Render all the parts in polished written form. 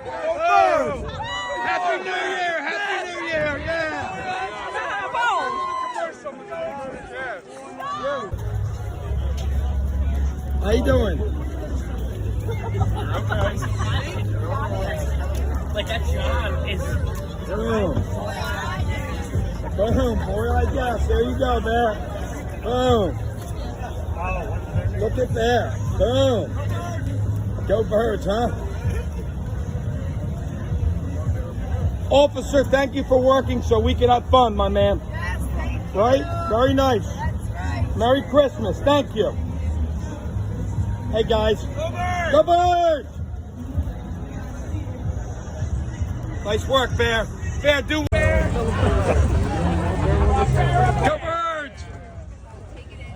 Oh! Happy New Year! Happy New Year! Yeah! How you doing? Like that job is. Boom. Boom, boy, like that. There you go, man. Boom. Look at that. Boom. Go Birds, huh? Officer, thank you for working so we can have fun, my man. Yes, thank you. Right? Very nice. That's right. Merry Christmas. Thank you. Hey, guys. Go Birds! Nice work, Bear. Bear, do Bear. Go Birds! Take it into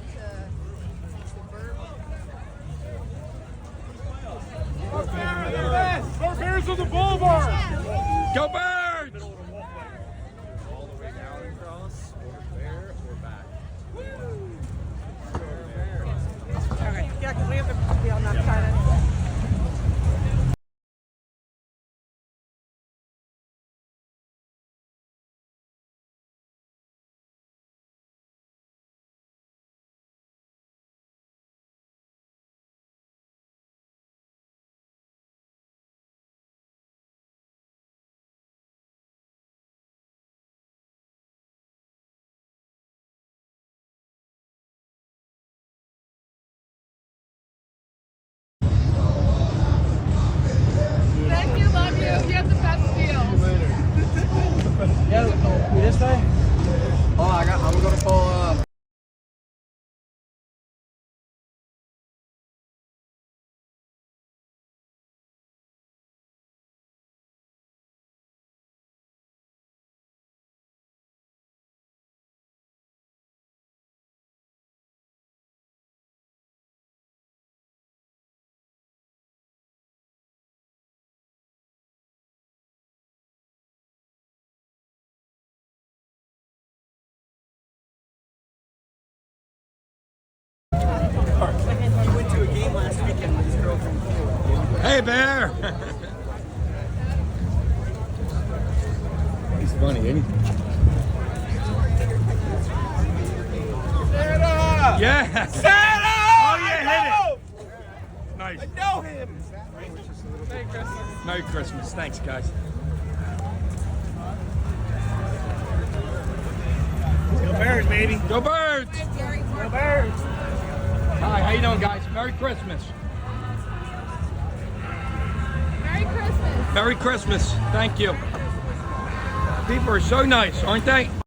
the Bears on the boulevard! Go Birds! All the way down across, or there, or back. Okay, yeah, because we have to be on that side. Thank you, love you. You have the best deals. Yeah, we this way? Oh, I'm gonna pull He went to a game last weekend with his girlfriend. Hey, Bear! He's funny, isn't he? Santa! Yeah! Santa! Oh, yeah, hit it! Nice. I know him! Merry Christmas. Thanks, guys. Go Bears, baby! Go Birds! Go Bears! Hi, how you doing, guys? Merry Christmas. Merry Christmas. Merry Christmas. Thank you. People are so nice, aren't they?